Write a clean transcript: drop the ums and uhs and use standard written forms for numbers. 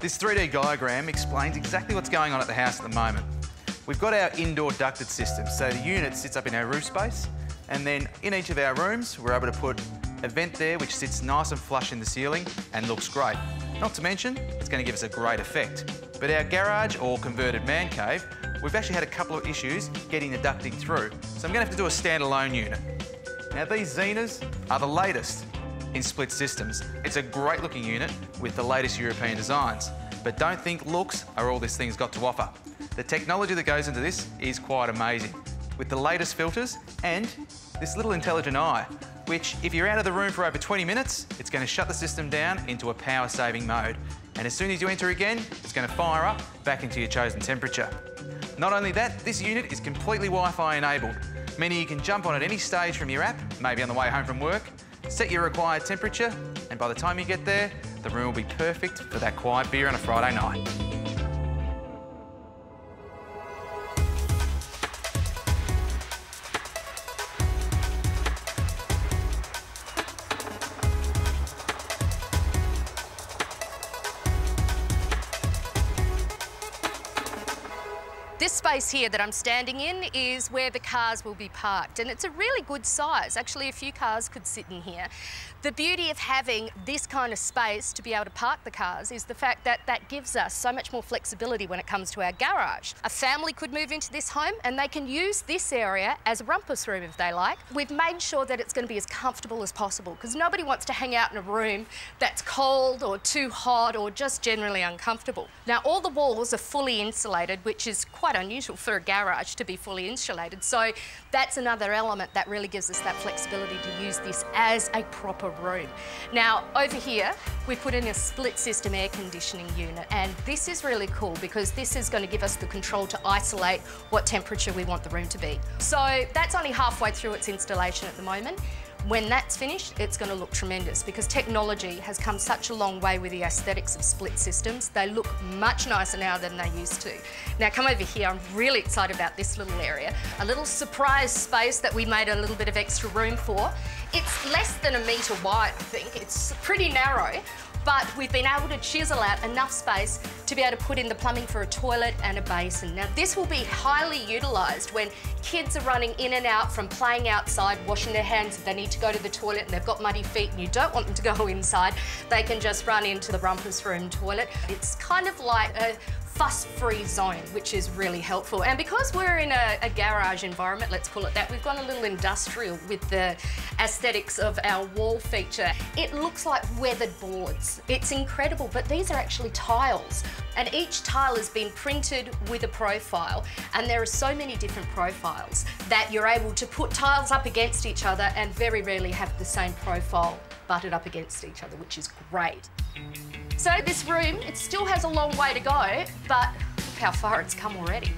This 3D diagram explains exactly what's going on at the house at the moment. We've got our indoor ducted system, so the unit sits up in our roof space, and then in each of our rooms we're able to put a vent there which sits nice and flush in the ceiling and looks great. Not to mention, it's going to give us a great effect. But our garage or converted man cave, we've actually had a couple of issues getting the ducting through, so I'm going to have to do a standalone unit. Now these Xenas are the latest in split systems. It's a great looking unit with the latest European designs, but don't think looks are all this thing's got to offer. The technology that goes into this is quite amazing, with the latest filters and this little intelligent eye, which if you're out of the room for over 20 minutes, it's going to shut the system down into a power saving mode. And as soon as you enter again, it's going to fire up back into your chosen temperature. Not only that, this unit is completely Wi-Fi enabled, meaning you can jump on at any stage from your app, maybe on the way home from work, set your required temperature, and by the time you get there, the room will be perfect for that quiet beer on a Friday night. This space here that I'm standing in is where the cars will be parked, and it's a really good size. Actually, a few cars could sit in here. The beauty of having this kind of space to be able to park the cars is the fact that that gives us so much more flexibility when it comes to our garage. A family could move into this home and they can use this area as a rumpus room if they like. We've made sure that it's going to be as comfortable as possible because nobody wants to hang out in a room that's cold or too hot or just generally uncomfortable. Now, all the walls are fully insulated, which is quite unusual for a garage to be fully insulated. So that's another element that really gives us that flexibility to use this as a proper room. Now, over here, we put in a split system air conditioning unit, and this is really cool because this is going to give us the control to isolate what temperature we want the room to be. So that's only halfway through its installation at the moment. When that's finished, it's going to look tremendous because technology has come such a long way with the aesthetics of split systems. They look much nicer now than they used to. Now come over here, I'm really excited about this little area. A little surprise space that we made a little bit of extra room for. It's less than 1 metre wide, I think. It's pretty narrow, but we've been able to chisel out enough space to be able to put in the plumbing for a toilet and a basin. Now this will be highly utilised when kids are running in and out from playing outside, washing their hands if they need to go to the toilet and they've got muddy feet and you don't want them to go inside, they can just run into the rumpus room toilet. It's kind of like a fuss-free zone, which is really helpful. And because we're in a garage environment, let's call it that, we've gone a little industrial with the aesthetics of our wall feature. It looks like weathered boards. It's incredible, but these are actually tiles. And each tile has been printed with a profile, and there are so many different profiles that you're able to put tiles up against each other and very rarely have the same profile butted up against each other, which is great. So this room, it still has a long way to go, but look how far it's come already.